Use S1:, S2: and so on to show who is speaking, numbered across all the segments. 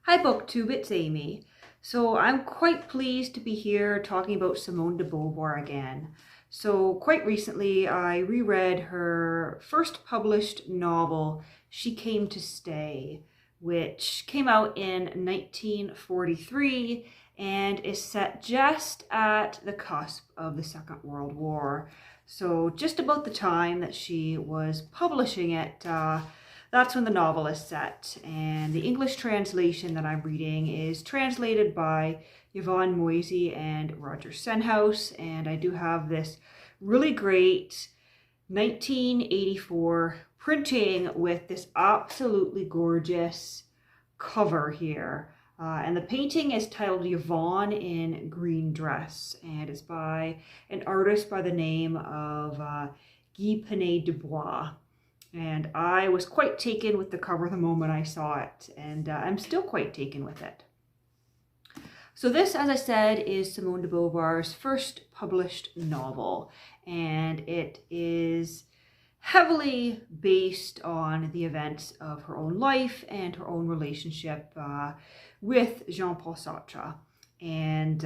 S1: Hi BookTube, it's Amy. So I'm quite pleased to be here talking about Simone de Beauvoir again. So quite recently I reread her first published novel, She Came to Stay, which came out in 1943 and is set just at the cusp of the Second World War. So just about the time that she was publishing it, that's when the novel is set, and the English translation that I'm reading is translated by Yvonne Moisey and Roger Senhouse, and I do have this really great 1984 printing with this absolutely gorgeous cover here. And the painting is titled Yvonne in Green Dress, and it's by an artist by the name of Simone de Beauvoir. And I was quite taken with the cover the moment I saw it, and I'm still quite taken with it. So this, as I said, is Simone de Beauvoir's first published novel, and it is heavily based on the events of her own life and her own relationship with Jean-Paul Sartre, and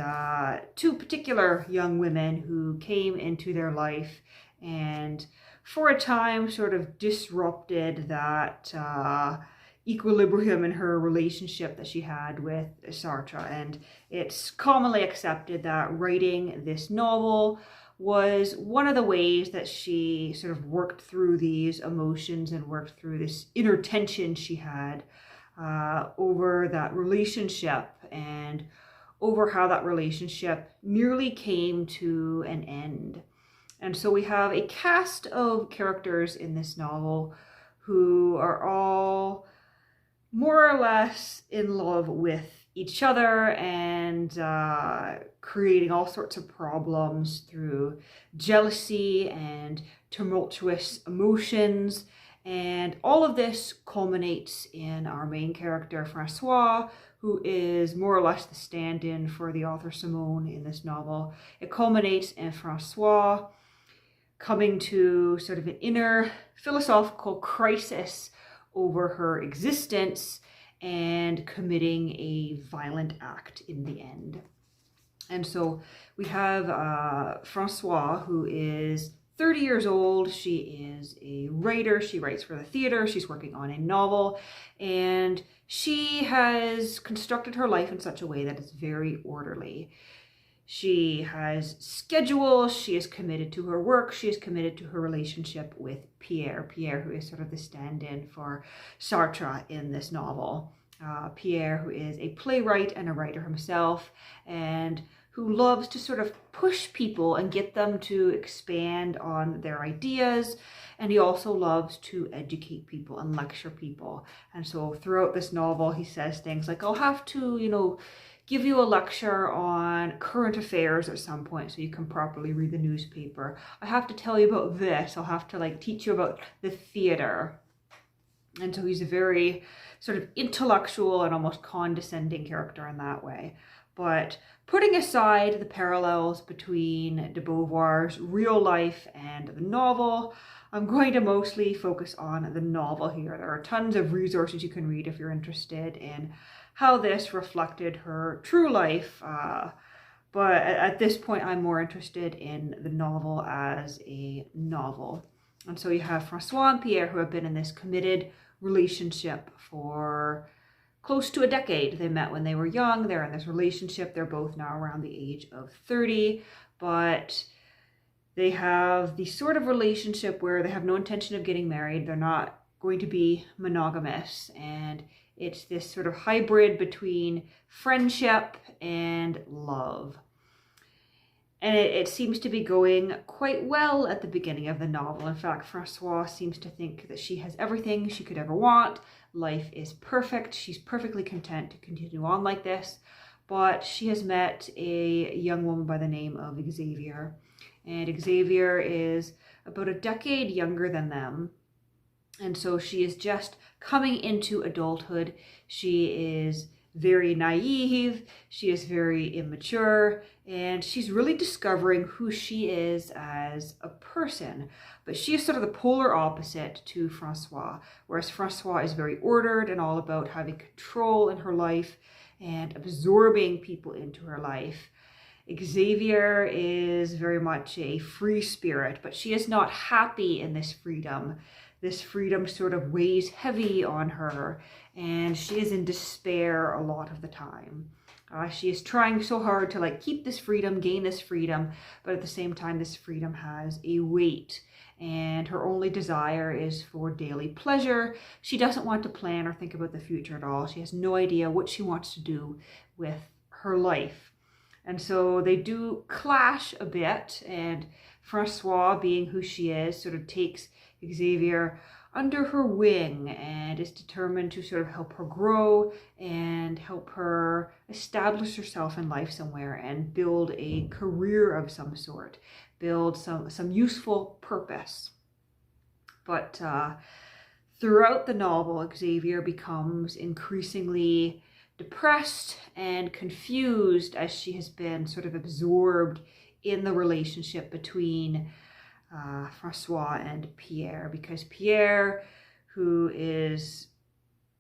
S1: two particular young women who came into their life and for a time sort of disrupted that equilibrium in her relationship that she had with Sartre. And it's commonly accepted that writing this novel was one of the ways that she sort of worked through these emotions and worked through this inner tension she had over that relationship and over how that relationship nearly came to an end. And so we have a cast of characters in this novel who are all more or less in love with each other and creating all sorts of problems through jealousy and tumultuous emotions. And all of this culminates in our main character, Francois, who is more or less the stand-in for the author Simone in this novel. It culminates in Francois coming to sort of an inner philosophical crisis over her existence and committing a violent act in the end. And so we have Francois, who is 30 years old. She is a writer. She writes for the theater. She's working on a novel, and she has constructed her life in such a way that it's very orderly. She has schedule, she is committed to her work, she is committed to her relationship with Pierre, who is sort of the stand-in for Sartre in this novel. Pierre, who is a playwright and a writer himself, and who loves to sort of push people and get them to expand on their ideas. And he also loves to educate people and lecture people. And so throughout this novel, he says things like, I'll have to, give you a lecture on current affairs at some point so you can properly read the newspaper. I have to tell you about this. I'll have to teach you about the theater. And so he's a very sort of intellectual and almost condescending character in that way. But putting aside the parallels between de Beauvoir's real life and the novel, I'm going to mostly focus on the novel here. There are tons of resources you can read if you're interested in how this reflected her true life. But at this point, I'm more interested in the novel as a novel. And so you have Francois and Pierre, who have been in this committed relationship for close to a decade. They met when they were young. They're in this relationship. They're both now around the age of 30, but they have the sort of relationship where they have no intention of getting married. They're not going to be monogamous, and it's this sort of hybrid between friendship and love. And it seems to be going quite well at the beginning of the novel. In fact, Francois seems to think that she has everything she could ever want. Life is perfect. She's perfectly content to continue on like this. But she has met a young woman by the name of Xavier. And Xavier is about a decade younger than them. And so she is just coming into adulthood. She is very naive, she is very immature, and she's really discovering who she is as a person. But she is sort of the polar opposite to Francois, whereas Francois is very ordered and all about having control in her life and absorbing people into her life. Xavier is very much a free spirit, but she is not happy in this freedom. This freedom sort of weighs heavy on her, and she is in despair a lot of the time. She is trying so hard to keep this freedom, gain this freedom, but at the same time, this freedom has a weight, and her only desire is for daily pleasure. She doesn't want to plan or think about the future at all. She has no idea what she wants to do with her life. And so they do clash a bit, and Francois, being who she is, sort of takes Xavier under her wing and is determined to sort of help her grow and help her establish herself in life somewhere and build a career of some sort, build some useful purpose. But throughout the novel, Xavier becomes increasingly depressed and confused as she has been sort of absorbed in the relationship between Francois and Pierre, because Pierre, who is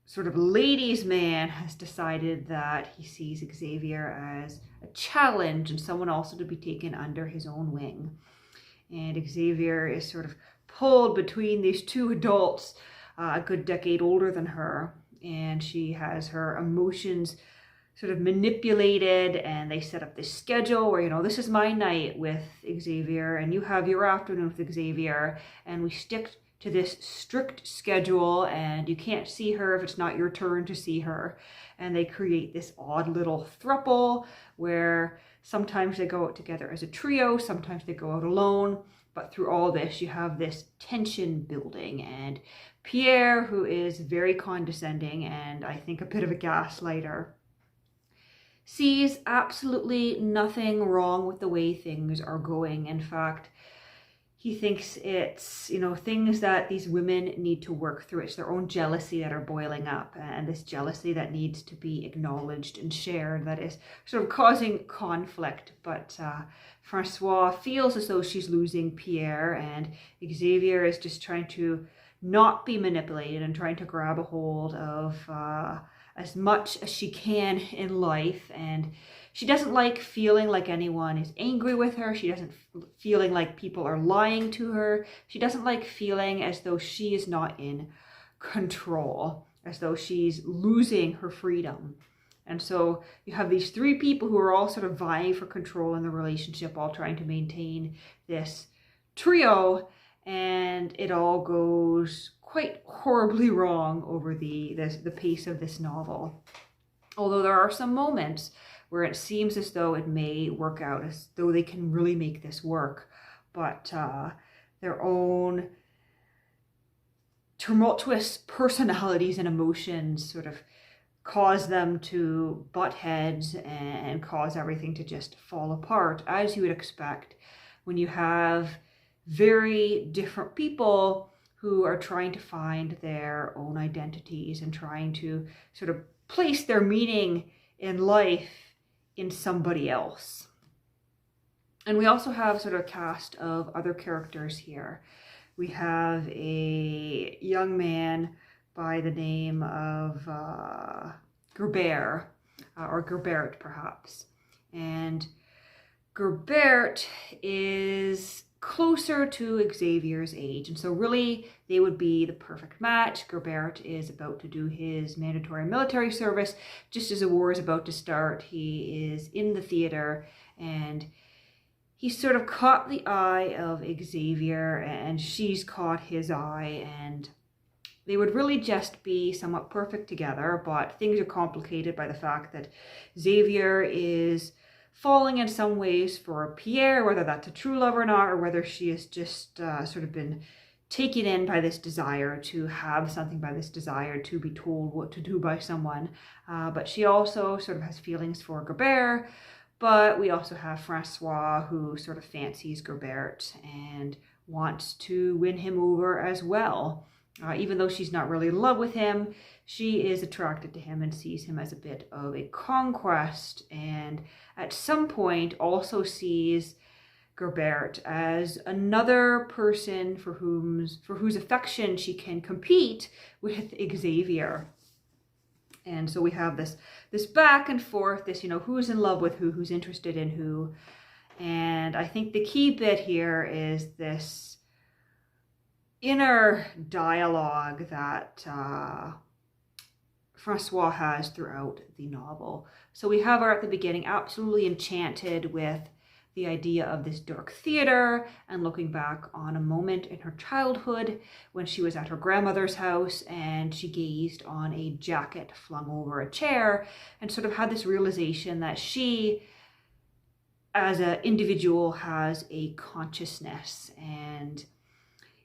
S1: sort of a ladies' man, has decided that he sees Xavier as a challenge and someone also to be taken under his own wing. And Xavier is sort of pulled between these two adults, a good decade older than her, and she has her emotions sort of manipulated, and they set up this schedule where, this is my night with Xavier and you have your afternoon with Xavier, and we stick to this strict schedule, and you can't see her if it's not your turn to see her. And they create this odd little throuple where sometimes they go out together as a trio, sometimes they go out alone. But through all this, you have this tension building, and Pierre, who is very condescending and I think a bit of a gaslighter, sees absolutely nothing wrong with the way things are going. In fact, he thinks it's, things that these women need to work through. It's their own jealousy that are boiling up, and this jealousy that needs to be acknowledged and shared that is sort of causing conflict. But Francois feels as though she's losing Pierre, and Xavier is just trying to not be manipulated and trying to grab a hold of as much as she can in life. And she doesn't like feeling like anyone is angry with her. She doesn't feeling like people are lying to her. She doesn't like feeling as though she is not in control, as though she's losing her freedom. And so you have these three people who are all sort of vying for control in the relationship, all trying to maintain this trio, and it all goes quite horribly wrong over the pace of this novel. Although there are some moments where it seems as though it may work out, as though they can really make this work, but their own tumultuous personalities and emotions sort of cause them to butt heads and cause everything to just fall apart, as you would expect when you have very different people who are trying to find their own identities and trying to sort of place their meaning in life in somebody else. And we also have sort of a cast of other characters here. We have a young man by the name of Gerbert, or Gerbert perhaps. And Gerbert is closer to Xavier's age, and so really they would be the perfect match. Gerbert is about to do his mandatory military service. Just as a war is about to start, he is in the theater, and he sort of caught the eye of Xavier, and she's caught his eye, and they would really just be somewhat perfect together. But things are complicated by the fact that Xavier is falling in some ways for Pierre, whether that's a true love or not, or whether she has just sort of been taken in by this desire to have something, by this desire to be told what to do by someone. But she also sort of has feelings for Gerbert. But we also have Francois, who sort of fancies Gerbert and wants to win him over as well. Even though she's not really in love with him, she is attracted to him and sees him as a bit of a conquest, and at some point also sees Gerbert as another person for whose affection she can compete with Xavier. And so we have this back and forth, this, who's in love with who, who's interested in who. And I think the key bit here is this inner dialogue that Francois has throughout the novel. So we have her at the beginning absolutely enchanted with the idea of this dark theater and looking back on a moment in her childhood when she was at her grandmother's house and she gazed on a jacket flung over a chair and sort of had this realization that she, as an individual, has a consciousness, and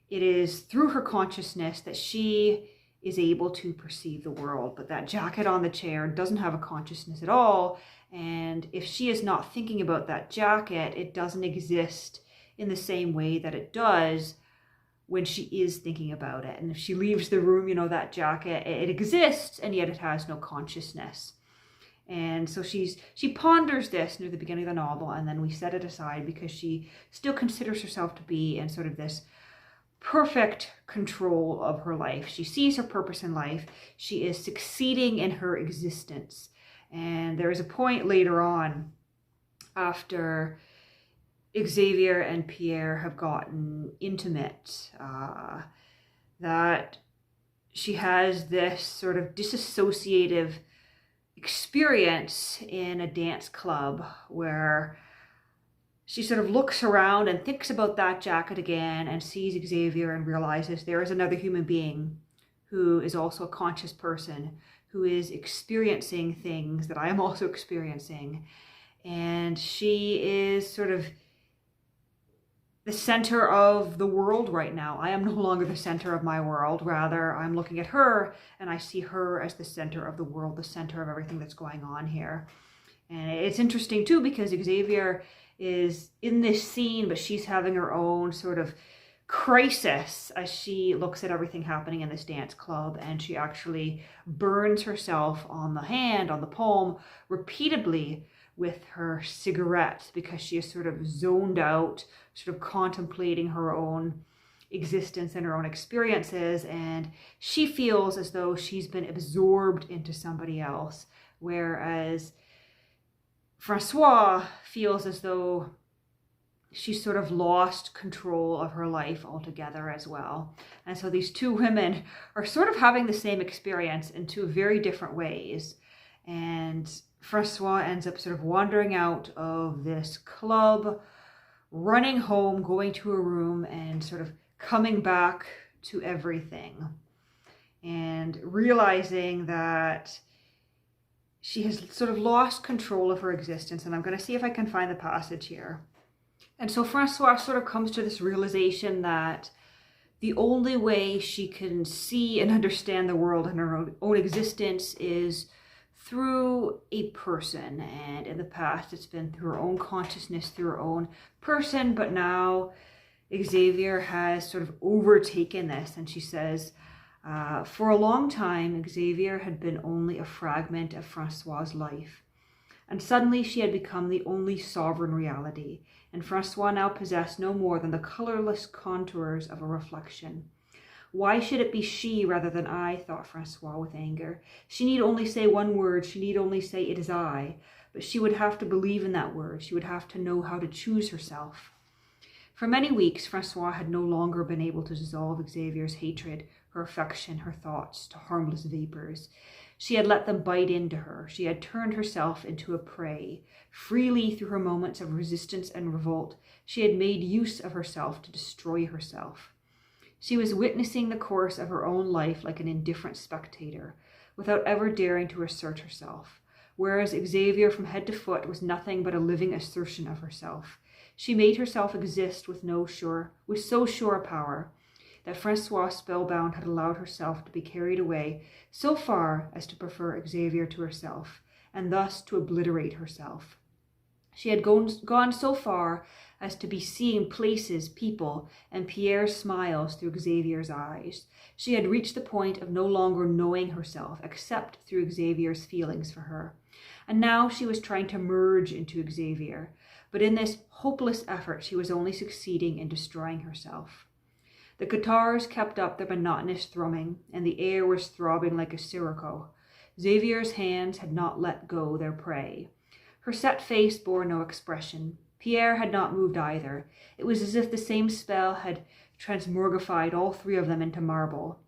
S1: it is through her consciousness that she is able to perceive the world. But that jacket on the chair doesn't have a consciousness at all. And if she is not thinking about that jacket, it doesn't exist in the same way that it does when she is thinking about it. And if she leaves the room, that jacket, it exists, and yet it has no consciousness. And so she ponders this near the beginning of the novel, and then we set it aside because she still considers herself to be in sort of this perfect control of her life. She sees her purpose in life. She is succeeding in her existence. And there is a point later on, after Xavier and Pierre have gotten intimate, that she has this sort of disassociative experience in a dance club where she sort of looks around and thinks about that jacket again and sees Xavier and realizes there is another human being who is also a conscious person, who is experiencing things that I am also experiencing. And she is sort of the center of the world right now. I am no longer the center of my world. Rather, I'm looking at her and I see her as the center of the world, the center of everything that's going on here. And it's interesting too, because Xavier is in this scene, but she's having her own sort of crisis as she looks at everything happening in this dance club, and she actually burns herself on the palm repeatedly with her cigarette because she is sort of zoned out, sort of contemplating her own existence and her own experiences, and she feels as though she's been absorbed into somebody else, whereas Francois feels as though she's sort of lost control of her life altogether as well. And so these two women are sort of having the same experience in two very different ways. And Francois ends up sort of wandering out of this club, running home, going to a room, and sort of coming back to everything. And realizing that she has sort of lost control of her existence. And I'm going to see if I can find the passage here. And so Francois sort of comes to this realization that the only way she can see and understand the world and her own existence is through a person. And in the past, it's been through her own consciousness, through her own person. But now Xavier has sort of overtaken this. And she says, for a long time, Xavier had been only a fragment of Francois's life. And suddenly she had become the only sovereign reality. And Francois now possessed no more than the colorless contours of a reflection. Why should it be she rather than I, thought Francois with anger. She need only say one word. She need only say, it is I. But she would have to believe in that word. She would have to know how to choose herself. For many weeks, Francois had no longer been able to dissolve Xavier's hatred, her affection, her thoughts to harmless vapors. She had let them bite into her. She had turned herself into a prey. Freely through her moments of resistance and revolt, she had made use of herself to destroy herself. She was witnessing the course of her own life like an indifferent spectator, without ever daring to assert herself, whereas Xavier from head to foot was nothing but a living assertion of herself. She made herself exist with so sure a power, that Francois, spellbound, had allowed herself to be carried away so far as to prefer Xavier to herself, and thus to obliterate herself. She had gone so far as to be seeing places, people, and Pierre's smiles through Xavier's eyes. She had reached the point of no longer knowing herself except through Xavier's feelings for her. And now she was trying to merge into Xavier. But in this hopeless effort, she was only succeeding in destroying herself. The guitars kept up their monotonous thrumming, and the air was throbbing like a sirocco. Xavier's hands had not let go their prey. Her set face bore no expression. Pierre had not moved either. It was as if the same spell had transmorgified all three of them into marble.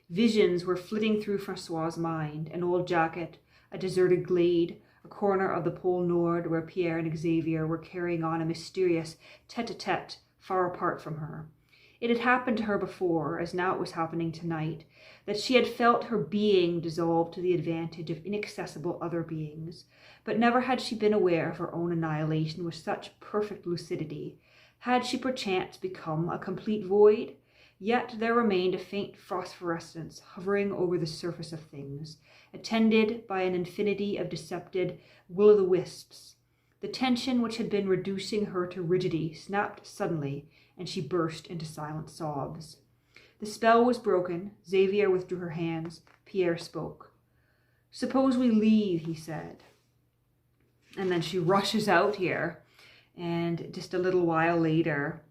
S1: Visions were flitting through Francois's mind: an old jacket, a deserted glade, a corner of the Pole Nord where Pierre and Xavier were carrying on a mysterious tete-a-tete far apart from her. It had happened to her before, as now it was happening tonight, that she had felt her being dissolve to the advantage of inaccessible other beings, but never had she been aware of her own annihilation with such perfect lucidity. Had she perchance become a complete void? Yet there remained a faint phosphorescence hovering over the surface of things, attended by an infinity of deceptive will-o'-the-wisps. The tension which had been reducing her to rigidity snapped suddenly, and she burst into silent sobs. The spell was broken. Xavier withdrew her hands. Pierre spoke. "Suppose we leave," he said. And then she rushes out here, and just a little while later,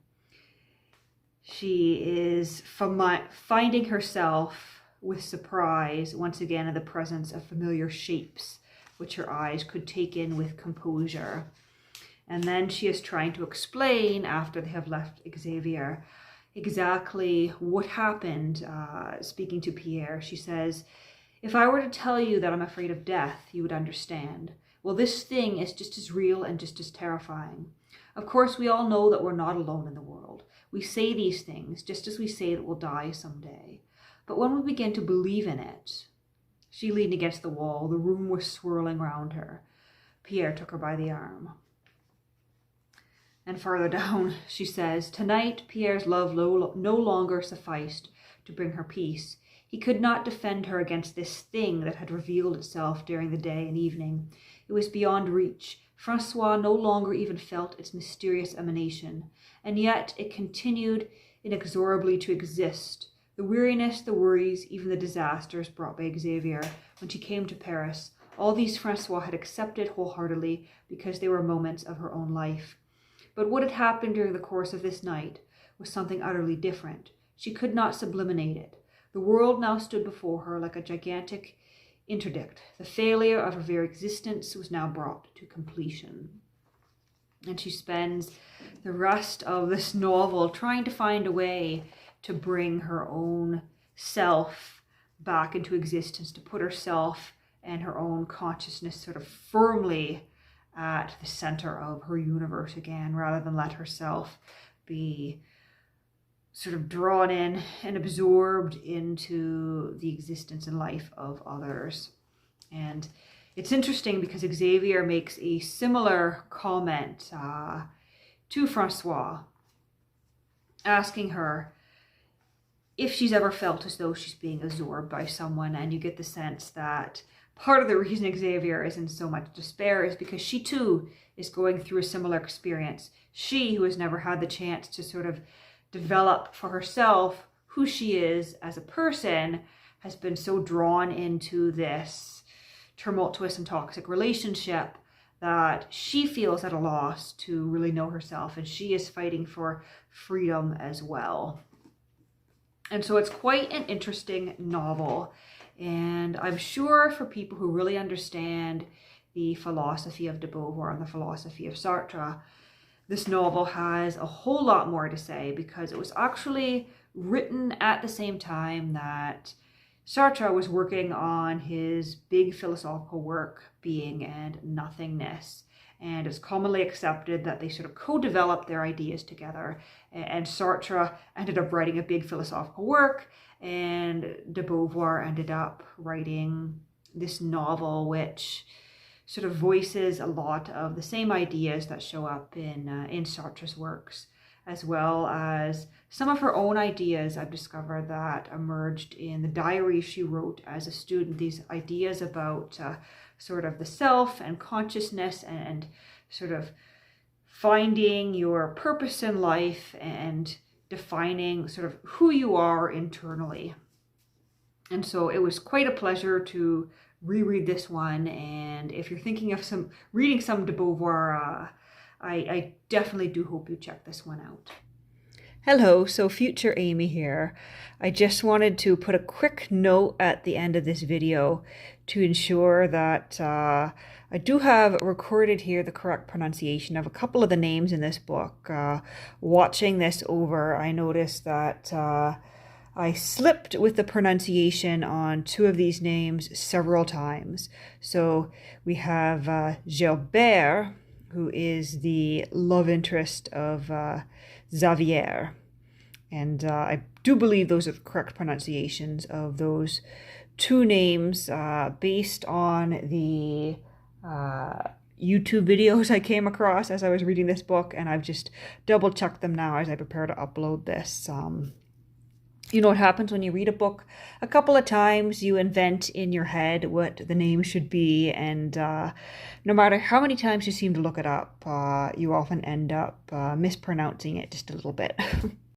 S1: she is finding herself with surprise once again in the presence of familiar shapes, which her eyes could take in with composure. And then she is trying to explain, after they have left Xavier, exactly what happened. Speaking to Pierre, she says, "If I were to tell you that I'm afraid of death, you would understand. Well, this thing is just as real and just as terrifying. Of course, we all know that we're not alone in the world. We say these things just as we say that we'll die someday. But when we begin to believe in it..." She leaned against the wall. The room was swirling round her. Pierre took her by the arm. And further down, she says, "Tonight, Pierre's love no longer sufficed to bring her peace. He could not defend her against this thing that had revealed itself during the day and evening. It was beyond reach. Francois no longer even felt its mysterious emanation, and yet it continued inexorably to exist. The weariness, the worries, even the disasters brought by Xavier when she came to Paris, all these Francois had accepted wholeheartedly because they were moments of her own life. But what had happened during the course of this night was something utterly different. She could not subliminate it. The world now stood before her like a gigantic interdict. The failure of her very existence was now brought to completion." And she spends the rest of this novel trying to find a way to bring her own self back into existence, to put herself and her own consciousness sort of firmly at the center of her universe again, rather than let herself be sort of drawn in and absorbed into the existence and life of others. And it's interesting because Xavier makes a similar comment to Francois, asking her if she's ever felt as though she's being absorbed by someone, and you get the sense that part of the reason Xavier is in so much despair is because she too is going through a similar experience. She, who has never had the chance to sort of develop for herself who she is as a person, has been so drawn into this tumultuous and toxic relationship that she feels at a loss to really know herself, and she is fighting for freedom as well. And so it's quite an interesting novel. And I'm sure for people who really understand the philosophy of de Beauvoir and the philosophy of Sartre, this novel has a whole lot more to say, because it was actually written at the same time that Sartre was working on his big philosophical work, Being and Nothingness. And it's commonly accepted that they sort of co-developed their ideas together. And Sartre ended up writing a big philosophical work, and de Beauvoir ended up writing this novel which sort of voices a lot of the same ideas that show up in Sartre's works, as well as some of her own ideas I've discovered that emerged in the diary she wrote as a student. These ideas about sort of the self and consciousness and sort of finding your purpose in life and defining sort of who you are internally. And so it was quite a pleasure to reread this one. And if you're thinking of reading some de Beauvoir, I definitely do hope you check this one out. Hello, so future Amy here. I just wanted to put a quick note at the end of this video to ensure that I do have recorded here the correct pronunciation of a couple of the names in this book. Watching this over, I noticed that I slipped with the pronunciation on two of these names several times. So we have Gerbert, who is the love interest of Xavier. And I do believe those are the correct pronunciations of those two names based on the YouTube videos I came across as I was reading this book, and I've just double checked them now as I prepare to upload this. You know what happens when you read a book a couple of times, you invent in your head what the name should be, and no matter how many times you seem to look it up, you often end up mispronouncing it just a little bit.